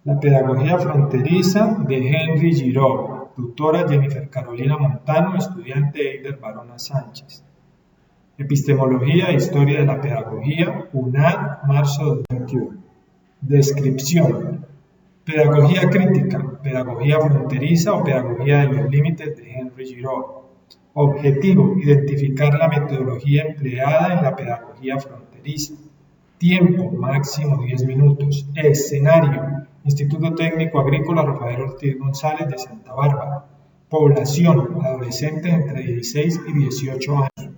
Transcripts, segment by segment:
La pedagogía fronteriza de Henry Giraud, tutora Jennifer Carolina Montano, estudiante Eider Barona Sánchez. Epistemología e Historia de la Pedagogía, UNAD, marzo de 2021. Descripción. Pedagogía crítica, pedagogía fronteriza o pedagogía de los límites de Henry Giraud. Objetivo, identificar la metodología empleada en la pedagogía fronteriza. Tiempo, máximo 10 minutos. Escenario, Instituto Técnico Agrícola Rafael Ortiz González de Santa Bárbara. Población, adolescentes entre 16 y 18 años.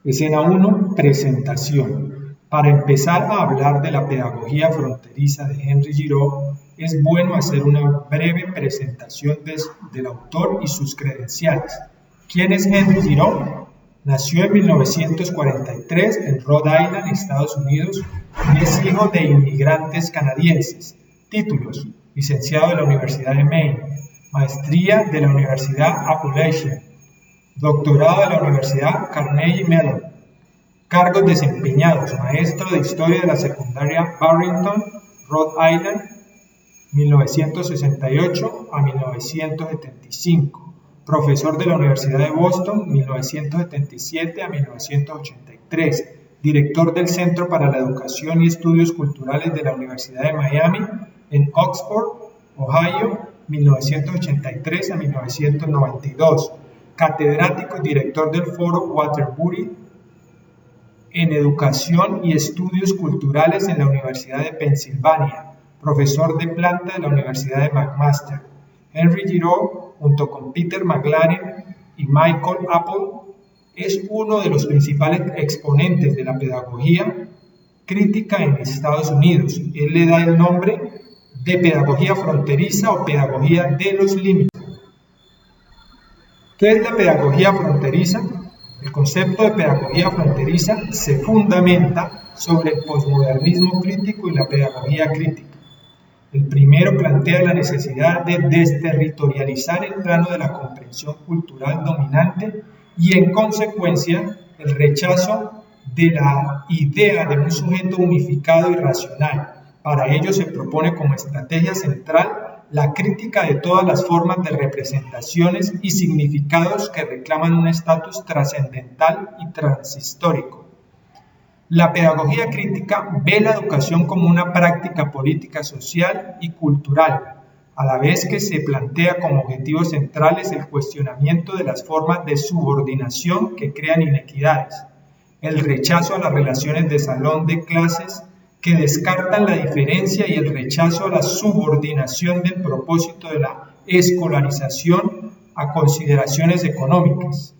Escena 1, presentación. Para empezar a hablar de la pedagogía fronteriza de Henry Giraud, es bueno hacer una breve presentación del autor y sus credenciales. ¿Quién es Henry Giraud? Nació en 1943 en Rhode Island, Estados Unidos, y es hijo de inmigrantes canadienses. Títulos: licenciado de la Universidad de Maine, maestría de la Universidad Appalachian, doctorado de la Universidad Carnegie Mellon. Cargos desempeñados: maestro de Historia de la Secundaria Barrington, Rhode Island, 1968 a 1975. Profesor de la Universidad de Boston, 1977 a 1983. Director del Centro para la Educación y Estudios Culturales de la Universidad de Miami, en Oxford, Ohio, 1983 a 1992. Catedrático y director del Foro Waterbury en Educación y Estudios Culturales en la Universidad de Pensilvania. Profesor de planta de la Universidad de McMaster. Henry Giraud, junto con Peter McLaren y Michael Apple, es uno de los principales exponentes de la pedagogía crítica en Estados Unidos. Él le da el nombre de pedagogía fronteriza o pedagogía de los límites. ¿Qué es la pedagogía fronteriza? El concepto de pedagogía fronteriza se fundamenta sobre el posmodernismo crítico y la pedagogía crítica. El primero plantea la necesidad de desterritorializar el plano de la comprensión cultural dominante y, en consecuencia, el rechazo de la idea de un sujeto unificado y racional. Para ello se propone como estrategia central la crítica de todas las formas de representaciones y significados que reclaman un estatus trascendental y transhistórico. La pedagogía crítica ve la educación como una práctica política, social y cultural, a la vez que se plantea como objetivos centrales el cuestionamiento de las formas de subordinación que crean inequidades, el rechazo a las relaciones de salón de clases que descartan la diferencia y el rechazo a la subordinación del propósito de la escolarización a consideraciones económicas.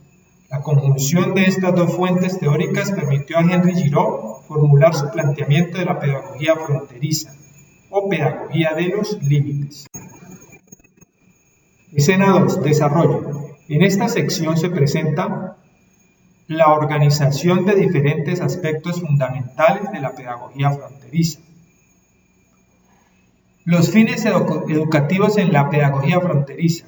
La conjunción de estas dos fuentes teóricas permitió a Henry Giraud formular su planteamiento de la pedagogía fronteriza o pedagogía de los límites. Escena 2. Desarrollo. En esta sección se presenta la organización de diferentes aspectos fundamentales de la pedagogía fronteriza. Los fines educativos en la pedagogía fronteriza.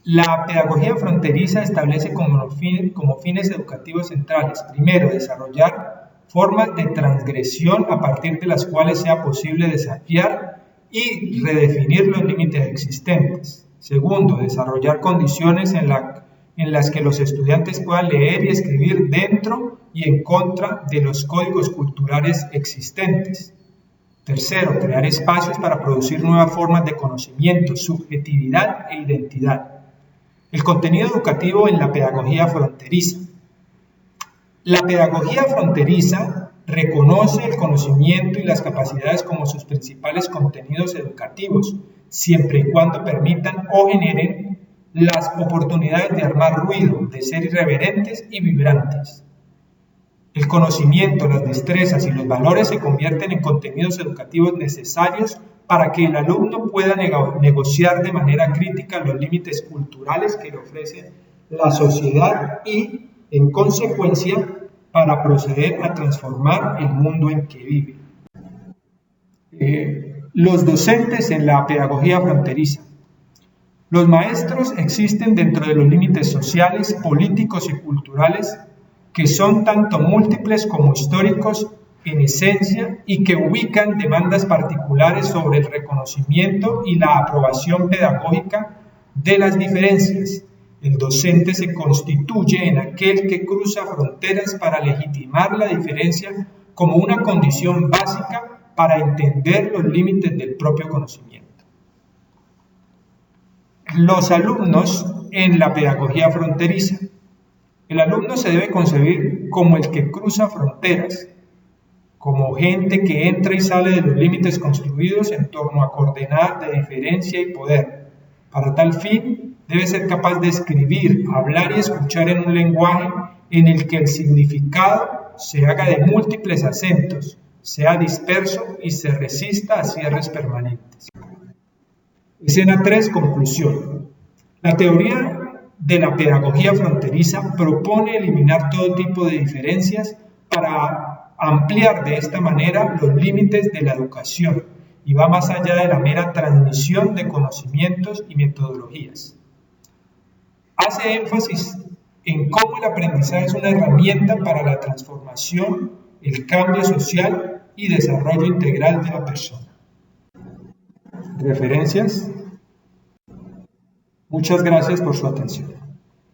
La pedagogía fronteriza establece como fines educativos centrales: primero, desarrollar formas de transgresión a partir de las cuales sea posible desafiar y redefinir los límites existentes. Segundo, desarrollar condiciones en las que los estudiantes puedan leer y escribir dentro y en contra de los códigos culturales existentes. Tercero, crear espacios para producir nuevas formas de conocimiento, subjetividad e identidad. El contenido educativo en la pedagogía fronteriza. La pedagogía fronteriza reconoce el conocimiento y las capacidades como sus principales contenidos educativos, siempre y cuando permitan o generen las oportunidades de armar ruido, de ser irreverentes y vibrantes. El conocimiento, las destrezas y los valores se convierten en contenidos educativos necesarios para que el alumno pueda negociar de manera crítica los límites culturales que le ofrece la sociedad y, en consecuencia, para proceder a transformar el mundo en que vive. Los docentes en la pedagogía fronteriza. Los maestros existen dentro de los límites sociales, políticos y culturales que son tanto múltiples como históricos en esencia y que ubican demandas particulares sobre el reconocimiento y la aprobación pedagógica de las diferencias. El docente se constituye en aquel que cruza fronteras para legitimar la diferencia como una condición básica para entender los límites del propio conocimiento. Los alumnos en la pedagogía fronteriza. El alumno se debe concebir como el que cruza fronteras, como gente que entra y sale de los límites construidos en torno a coordenadas de diferencia y poder. Para tal fin, debe ser capaz de escribir, hablar y escuchar en un lenguaje en el que el significado se haga de múltiples acentos, sea disperso y se resista a cierres permanentes. Escena 3. Conclusión. La teoría de la pedagogía fronteriza propone eliminar todo tipo de diferencias para ampliar de esta manera los límites de la educación y va más allá de la mera transmisión de conocimientos y metodologías. Hace énfasis en cómo el aprendizaje es una herramienta para la transformación, el cambio social y desarrollo integral de la persona. Referencias. Muchas gracias por su atención.